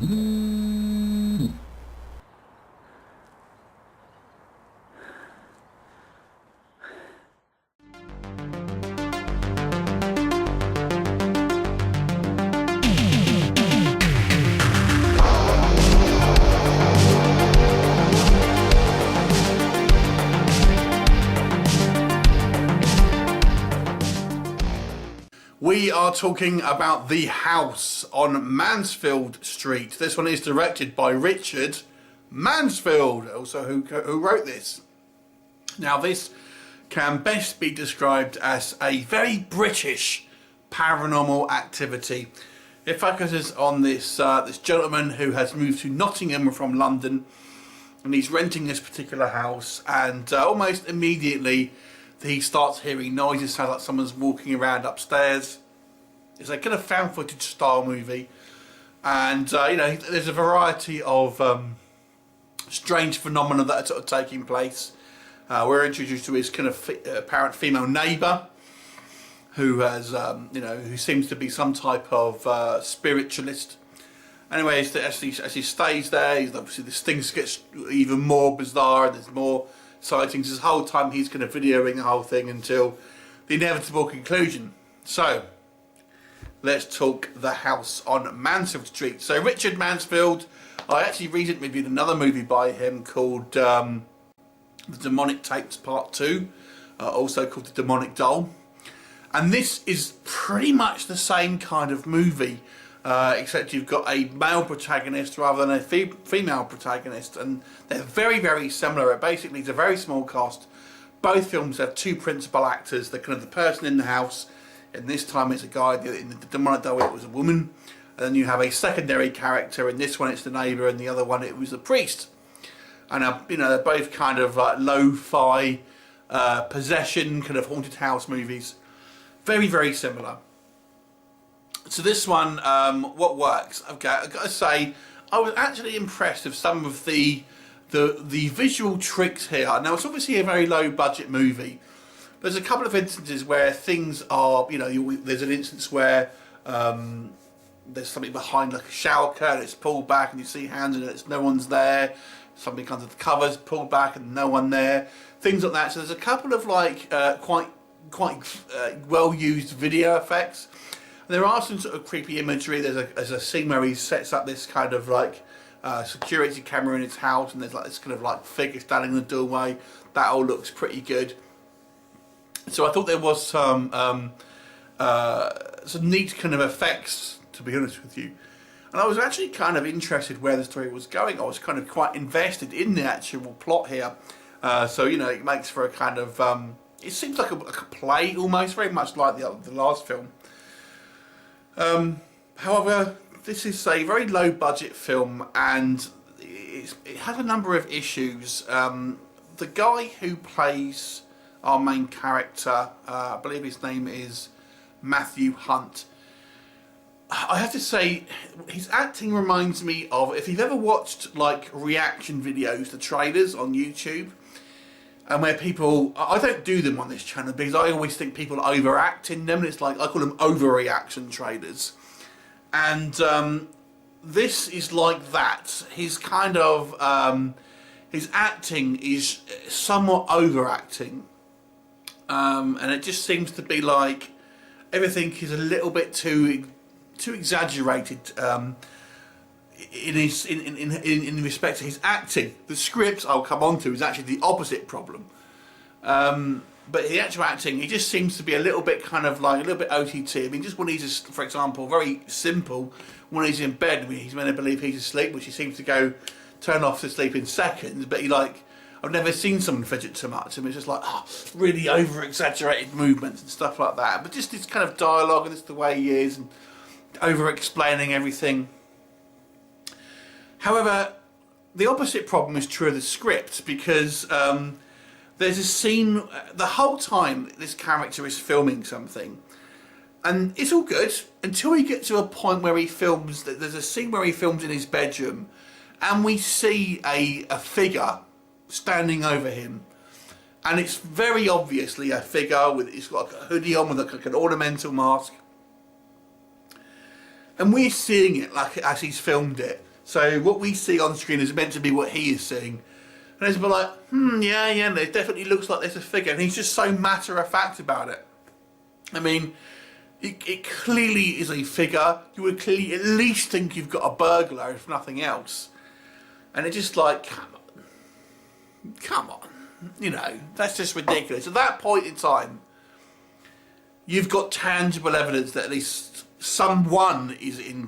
We are talking about The House on Mansfield Street. This one is directed by Richard Mansfield, also who wrote this. Now this can best be described as a very British paranormal activity. It focuses on this gentleman who has moved to Nottingham from London, and he's renting this particular house, and almost immediately he starts hearing noises. Sounds like someone's walking around upstairs. It's a kind of found footage style movie, and you know, there's a variety of strange phenomena that are sort of taking place. We're introduced to his kind of apparent female neighbour, who has you know, who seems to be some type of spiritualist. Anyway, as he stays there, obviously this thing gets even more bizarre, and there's more sightings. This whole time he's kind of videoing the whole thing until the inevitable conclusion. So let's talk The House on Mansfield Street. So Richard Mansfield, I actually recently reviewed another movie by him called The Demonic Tapes Part 2, also called The Demonic Doll, and this is pretty much the same kind of movie, except you've got a male protagonist rather than a female protagonist, and they're very, very similar. Basically, it's a very small cast. Both films have two principal actors. They're kind of the person in the house, and this time it's a guy. In the Demonic Doll it was a woman, and then you have a secondary character. In this one it's the neighbour, and the other one it was the priest. And you know, they're both kind of like lo-fi possession, kind of haunted house movies. Very, very similar. So this one, what works? Okay, I've got to say, I was actually impressed with some of the visual tricks here. Now it's obviously a very low budget movie. There's a couple of instances where things are, you know, there's an instance where there's something behind like a shower curtain, it's pulled back and you see hands in it, it's no one's there. Something comes with the covers, pulled back and no one there. Things like that. So there's a couple of like quite well used video effects. There are some sort of creepy imagery. There's a scene where he sets up this kind of like security camera in his house, and there's like this kind of like figure standing in the doorway. That all looks pretty good. So I thought there was some neat kind of effects, to be honest with you. And I was actually kind of interested where the story was going. I was kind of quite invested in the actual plot here. So you know, it makes for a kind of it seems like a play almost, very much like the last film. However, this is a very low budget film, and it has a number of issues. The guy who plays our main character, I believe his name is Matthew Hunt. I have to say, his acting reminds me of, if you've ever watched like reaction videos, the trailers on YouTube, and where people, I don't do them on this channel because I always think people overact in them, and it's like, I call them overreaction trailers. And this is like that. His kind of, his acting is somewhat overacting. And it just seems to be like, everything is a little bit too exaggerated in respect to his acting. The script I'll come on to is actually the opposite problem. But the actual acting, he just seems to be a little bit kind of like a little bit OTT. I mean, just when he's just, for example, very simple, when he's in bed, he's meant to believe he's asleep, which he seems to go turn off to sleep in seconds. But he like, I've never seen someone fidget so much. I mean, it's just like, oh, really over exaggerated movements and stuff like that. But just this kind of dialogue, and it's the way he is, and over explaining everything. However, the opposite problem is true of the script, because there's a scene, the whole time this character is filming something, and it's all good until he gets to a point where he films, there's a scene where he films in his bedroom, and we see a figure standing over him, and it's very obviously a figure with, it's got like a hoodie on with like an ornamental mask, and we're seeing it like as he's filmed it. So what we see on screen is meant to be what he is seeing. And he's been like, yeah, it definitely looks like there's a figure. And he's just so matter-of-fact about it. I mean, it clearly is a figure. You would clearly at least think you've got a burglar, if nothing else. And it's just like, come on. You know, that's just ridiculous. At that point in time, you've got tangible evidence that at least someone is in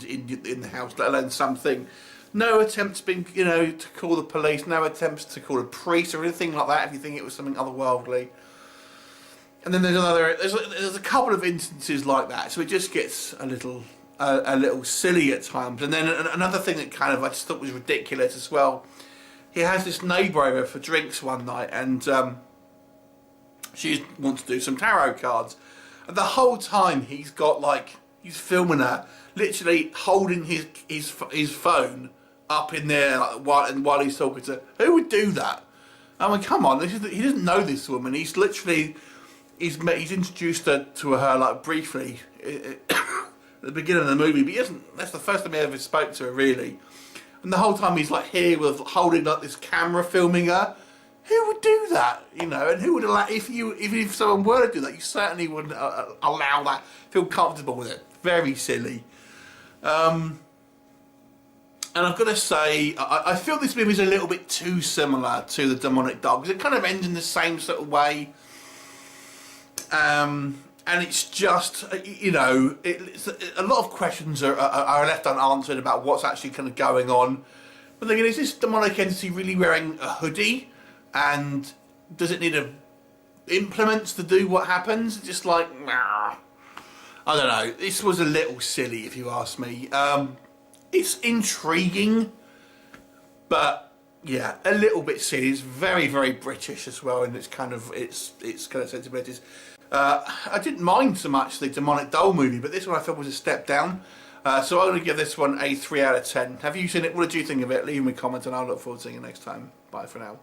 the house, let alone something. No attempts been, you know, to call the police, no attempts to call a priest or anything like that if you think it was something otherworldly. And then there's a couple of instances like that, so it just gets a little silly at times. And then another thing that kind of I just thought was ridiculous as well. He has this neighbour over for drinks one night, and she wants to do some tarot cards. And the whole time he's filming her, literally holding his phone up in there while he's talking to her. Who would do that? I mean, come on, he doesn't know this woman. He's literally, he's introduced her to her like briefly at the beginning of the movie, but he hasn't, that's the first time he ever spoke to her really. And the whole time he's like here with holding like this camera filming her. Who would do that? You know, and who would allow, if someone were to do that, you certainly wouldn't allow that, feel comfortable with it. Very silly. And I've got to say, I feel this movie is a little bit too similar to The Demonic Dogs. It kind of ends in the same sort of way. And it's just, you know, a lot of questions are left unanswered about what's actually kind of going on. But then is this demonic entity really wearing a hoodie? And does it need implements to do what happens? Just like, nah. I don't know. This was a little silly, if you ask me. It's intriguing, but yeah, a little bit silly. It's very, very British as well, and it's kind of sensibilities. I didn't mind so much the Demonic Doll movie, but this one I felt was a step down. So I'm going to give this one a 3 out of 10. Have you seen it? What did you think of it? Leave me a comment, and I'll look forward to seeing you next time. Bye for now.